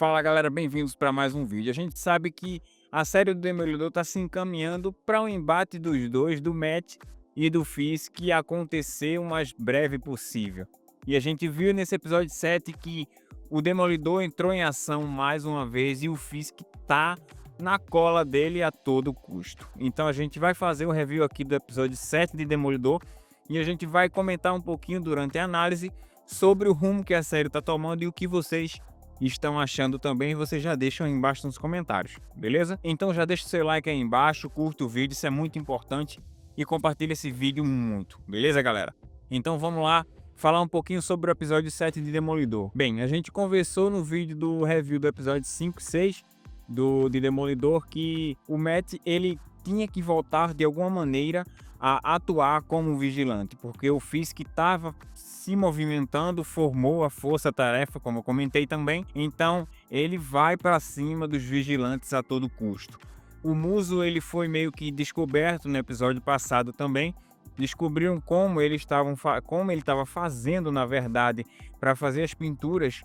Fala galera, bem-vindos para mais um vídeo. A gente sabe que a série do Demolidor está se encaminhando para um embate dos dois, do Matt e do Fisk, que acontecer o mais breve possível. E a gente viu nesse episódio 7 que o Demolidor entrou em ação mais uma vez e o Fisk tá na cola dele a todo custo. Então a gente vai fazer o review aqui do episódio 7 de Demolidor e a gente vai comentar um pouquinho durante a análise sobre o rumo que a série está tomando e o que vocês estão achando também, vocês já deixam aí embaixo nos comentários, beleza? Então já deixa o seu like aí embaixo, curta o vídeo, isso é muito importante, e compartilha esse vídeo muito, beleza galera? Então vamos lá falar um pouquinho sobre o episódio 7 de Demolidor. Bem, a gente conversou no vídeo do review do episódio 5 e 6 de Demolidor que o Matt, ele tinha que voltar de alguma maneira a atuar como vigilante, porque o Fisk estava se movimentando, formou a força-tarefa, como eu comentei também, então ele vai para cima dos vigilantes a todo custo. O Muso, ele foi meio que descoberto no episódio passado também. Descobriram como ele estava fazendo, na verdade, para fazer as pinturas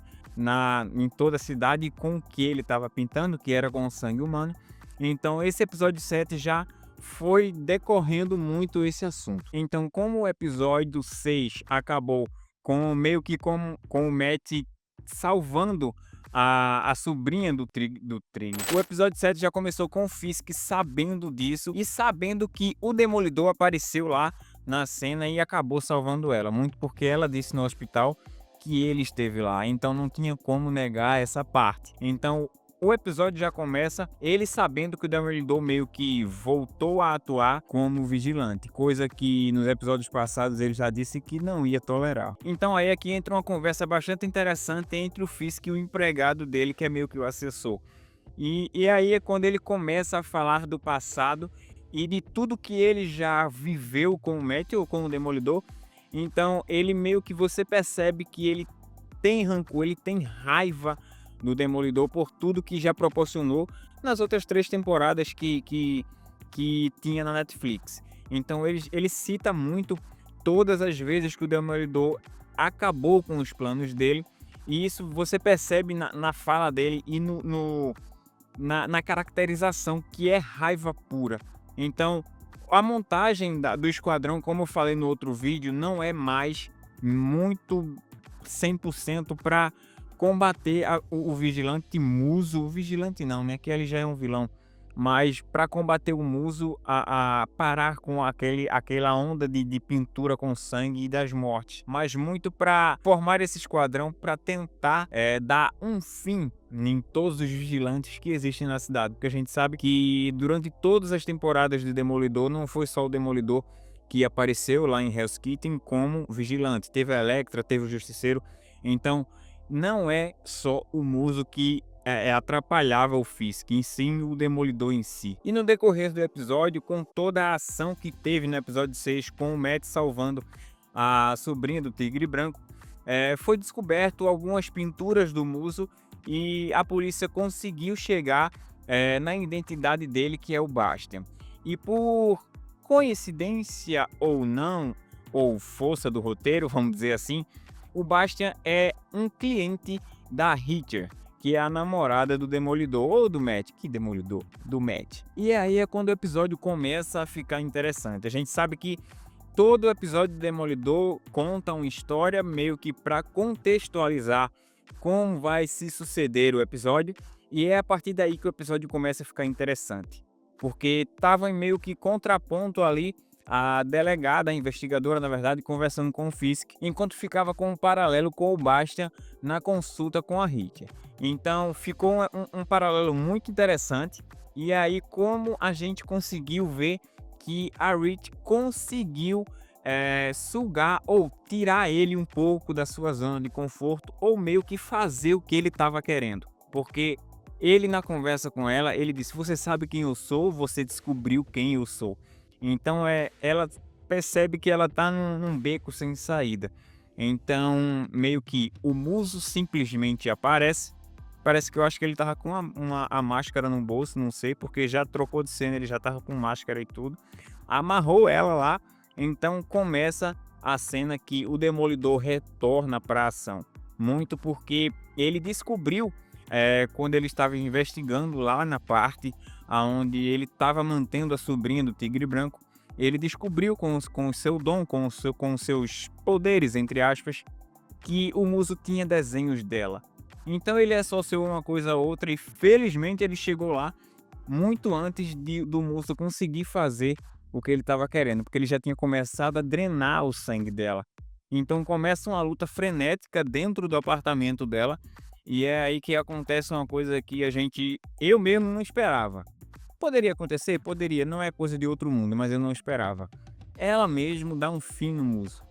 em toda a cidade com o que ele estava pintando, que era com sangue humano. Então esse episódio 7 já foi decorrendo muito esse assunto. Então, como o episódio 6 acabou com meio que com o Matt salvando a sobrinha do Trini, o episódio 7 já começou com o Fisk sabendo disso e sabendo que o Demolidor apareceu lá na cena e acabou salvando ela, muito porque ela disse no hospital que ele esteve lá, então não tinha como negar essa parte. Então o episódio já começa ele sabendo que o Demolidor meio que voltou a atuar como vigilante, coisa que nos episódios passados ele já disse que não ia tolerar. Então aí aqui entra uma conversa bastante interessante entre o Fisk e o empregado dele, que é meio que o assessor. E aí é quando ele começa a falar do passado e de tudo que ele já viveu com o Matt ou com o Demolidor. Então ele meio que você percebe que ele tem rancor, ele tem raiva do Demolidor por tudo que já proporcionou nas outras 3 temporadas que tinha na Netflix. Então ele cita muito todas as vezes que o Demolidor acabou com os planos dele, e isso você percebe na fala dele e na caracterização, que é raiva pura. Então a montagem do esquadrão, como eu falei no outro vídeo, não é mais muito 100% para combater o vigilante Muso. O vigilante não, né, que ele já é um vilão, mas para combater o Muso, a parar com aquela onda de pintura com sangue e das mortes, mas muito para formar esse esquadrão para tentar dar um fim em todos os vigilantes que existem na cidade, porque a gente sabe que durante todas as temporadas de Demolidor não foi só o Demolidor que apareceu lá em Hell's Kitchen como vigilante, teve a Elektra, teve o Justiceiro. Então não é só o Muso que atrapalhava o Fisk, e sim o Demolidor em si. E no decorrer do episódio, com toda a ação que teve no episódio 6, com o Matt salvando a sobrinha do Tigre Branco, foi descoberto algumas pinturas do Muso e a polícia conseguiu chegar na identidade dele, que é o Bastian. E por coincidência ou não, ou força do roteiro, vamos dizer assim, o Bastian é um cliente da Richter, que é a namorada do Demolidor, ou do Matt. Que Demolidor? Do Matt. E aí é quando o episódio começa a ficar interessante. A gente sabe que todo episódio de Demolidor conta uma história meio que para contextualizar como vai se suceder o episódio, e é a partir daí que o episódio começa a ficar interessante, porque estava em meio que contraponto ali a delegada, a investigadora, na verdade, conversando com o Fisk, enquanto ficava com um paralelo com o Bastian na consulta com a Richter. Então ficou um paralelo muito interessante, e aí como a gente conseguiu ver que a Richter conseguiu sugar ou tirar ele um pouco da sua zona de conforto, ou meio que fazer o que ele estava querendo, porque ele, na conversa com ela, ele disse: você sabe quem eu sou, você descobriu quem eu sou. Então ela percebe que ela tá num beco sem saída. Então meio que o Muso simplesmente aparece. Parece que eu acho que ele tava com a máscara no bolso, não sei, porque já trocou de cena, ele já tava com máscara e tudo. Amarrou ela lá, então começa a cena que o Demolidor retorna para a ação. Muito porque ele descobriu quando ele estava investigando lá na parte aonde ele estava mantendo a sobrinha do Tigre Branco, ele descobriu com o seu dom, com os seus poderes, entre aspas, que o Muso tinha desenhos dela. Então ele associou uma coisa a outra e felizmente ele chegou lá muito antes do Muso conseguir fazer o que ele estava querendo, porque ele já tinha começado a drenar o sangue dela. Então começa uma luta frenética dentro do apartamento dela, e é aí que acontece uma coisa que eu mesmo não esperava. Poderia acontecer? Poderia, não é coisa de outro mundo, mas eu não esperava. Ela mesmo dá um fim no Muso.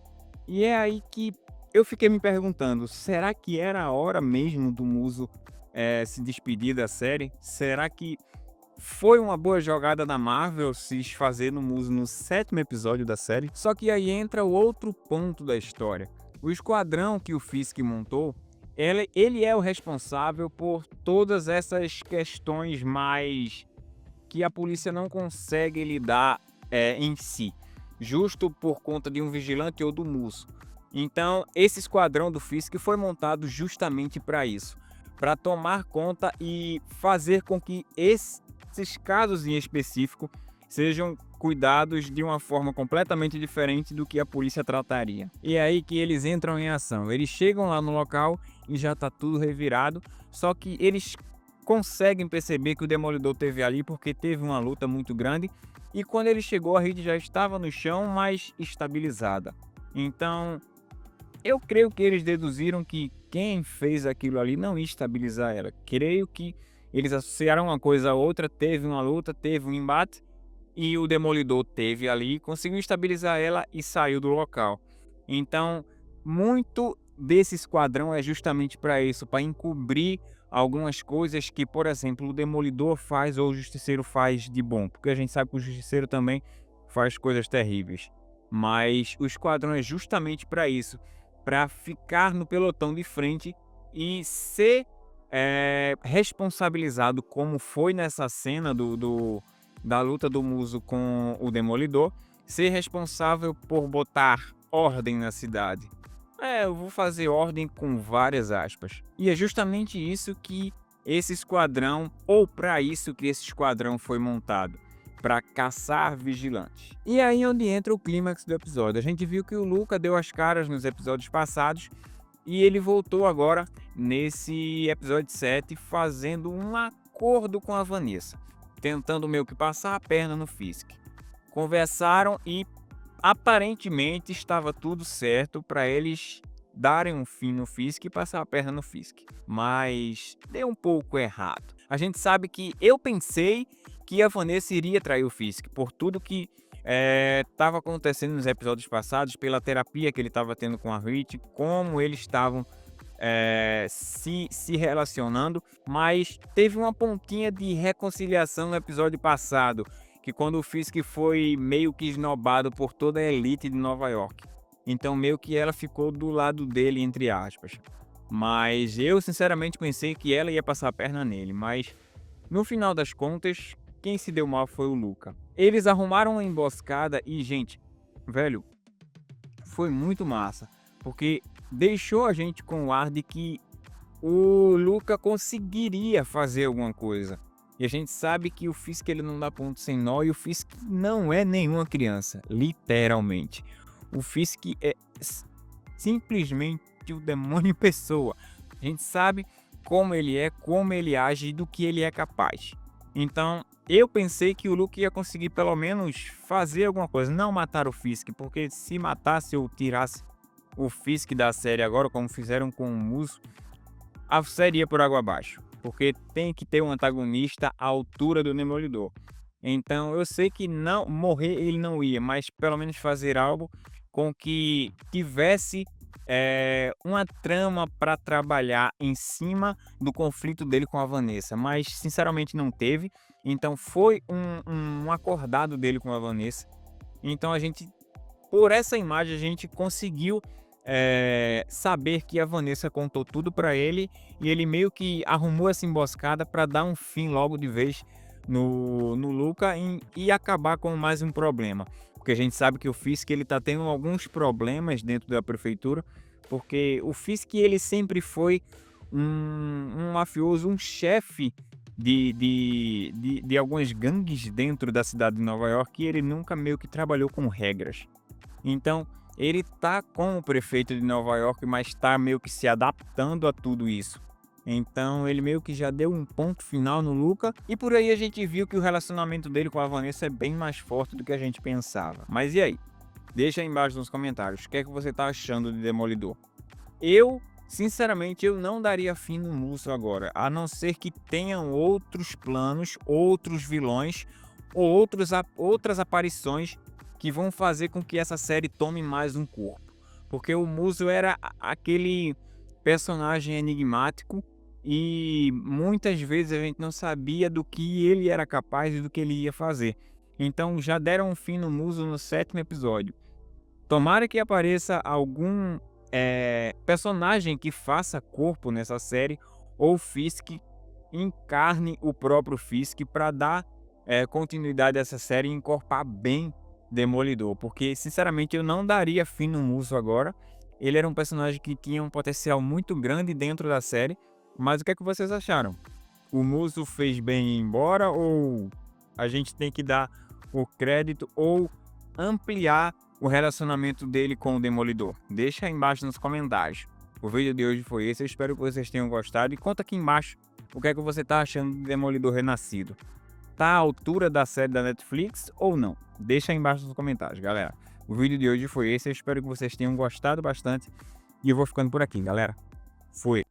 E é aí que eu fiquei me perguntando, será que era a hora mesmo do Muso se despedir da série? Será que foi uma boa jogada da Marvel se desfazer no Muso no 7º episódio da série? Só que aí entra o outro ponto da história. O esquadrão que o Fisk montou, ele é o responsável por todas essas questões mais que a polícia não consegue lidar em si, justo por conta de um vigilante ou do Muso. Então, esse esquadrão do Fisk foi montado justamente para isso, para tomar conta e fazer com que esses casos em específico sejam cuidados de uma forma completamente diferente do que a polícia trataria. E é aí que eles entram em ação. Eles chegam lá no local e já está tudo revirado, só que eles conseguem perceber que o Demolidor teve ali porque teve uma luta muito grande, e quando ele chegou a Reed já estava no chão, mas estabilizada. Então, eu creio que eles deduziram que quem fez aquilo ali não ia estabilizar ela. Creio que eles associaram uma coisa a outra, teve uma luta, teve um embate, e o Demolidor teve ali, conseguiu estabilizar ela e saiu do local. Então, muito desse esquadrão é justamente para isso, para encobrir algumas coisas que, por exemplo, o Demolidor faz ou o Justiceiro faz de bom, porque a gente sabe que o Justiceiro também faz coisas terríveis. Mas o esquadrão é justamente para isso, para ficar no pelotão de frente e ser responsabilizado, como foi nessa cena da luta do Muso com o Demolidor, ser responsável por botar ordem na cidade. Eu vou fazer ordem com várias aspas. E é justamente isso que esse esquadrão, ou para isso que esse esquadrão foi montado, para caçar vigilantes. E aí é onde entra o clímax do episódio. A gente viu que o Luca deu as caras nos episódios passados e ele voltou agora nesse episódio 7 fazendo um acordo com a Vanessa, tentando meio que passar a perna no Fisk. Conversaram e aparentemente estava tudo certo para eles darem um fim no Fisk e passar a perna no Fisk. Mas deu um pouco errado. A gente sabe que eu pensei que a Vanessa iria trair o Fisk por tudo que estava acontecendo nos episódios passados, pela terapia que ele estava tendo com a Rich, como eles estavam se relacionando, mas teve uma pontinha de reconciliação no episódio passado, que quando o Fisk foi meio que esnobado por toda a elite de Nova York. Então meio que ela ficou do lado dele, entre aspas. Mas eu sinceramente pensei que ela ia passar a perna nele, mas no final das contas, quem se deu mal foi o Luca. Eles arrumaram uma emboscada e, gente, velho, foi muito massa, porque deixou a gente com o ar de que o Luca conseguiria fazer alguma coisa. E a gente sabe que o Fisk ele não dá ponto sem nó, e o Fisk não é nenhuma criança, literalmente. O Fisk é simplesmente o demônio em pessoa. A gente sabe como ele age e do que ele é capaz. Então, eu pensei que o Luke ia conseguir pelo menos fazer alguma coisa, não matar o Fisk, porque se matasse ou tirasse o Fisk da série agora, como fizeram com o Muso, a série ia por água abaixo, porque tem que ter um antagonista à altura do Demolidor. Então, eu sei que não morrer ele não ia, mas pelo menos fazer algo com que tivesse uma trama para trabalhar em cima do conflito dele com a Vanessa, mas sinceramente não teve. Então foi um acordado dele com a Vanessa. Então por essa imagem a gente conseguiu saber que a Vanessa contou tudo para ele, e ele meio que arrumou essa emboscada para dar um fim logo de vez no Luca e acabar com mais um problema. Porque a gente sabe que o Fisk ele tá tendo alguns problemas dentro da prefeitura, porque o Fisk ele sempre foi um mafioso, um chefe de algumas gangues dentro da cidade de Nova York, e ele nunca meio que trabalhou com regras. Então, ele tá com o prefeito de Nova York, mas tá meio que se adaptando a tudo isso. Então, ele meio que já deu um ponto final no Luca, e por aí a gente viu que o relacionamento dele com a Vanessa é bem mais forte do que a gente pensava. Mas e aí? Deixa aí embaixo nos comentários, o que é que você tá achando de Demolidor? Eu, sinceramente, eu não daria fim no Musso agora, a não ser que tenham outros planos, outros vilões ou outras aparições que vão fazer com que essa série tome mais um corpo. Porque o Musso era aquele personagem enigmático e muitas vezes a gente não sabia do que ele era capaz e do que ele ia fazer. Então já deram um fim no Musso no 7º episódio. Tomara que apareça algum personagem que faça corpo nessa série, ou Fisk encarne o próprio Fisk para dar continuidade a essa série e encorpar bem Demolidor, porque sinceramente eu não daria fim no Musso agora. Ele era um personagem que tinha um potencial muito grande dentro da série, mas o que é que vocês acharam? O Musso fez bem em ir embora, ou a gente tem que dar o crédito ou ampliar o relacionamento dele com o Demolidor? Deixa aí embaixo nos comentários. O vídeo de hoje foi esse, eu espero que vocês tenham gostado e conta aqui embaixo o que é que você tá achando de Demolidor Renascido. Tá à altura da série da Netflix ou não? Deixa aí embaixo nos comentários, galera. O vídeo de hoje foi esse, eu espero que vocês tenham gostado bastante e eu vou ficando por aqui, galera. Fui!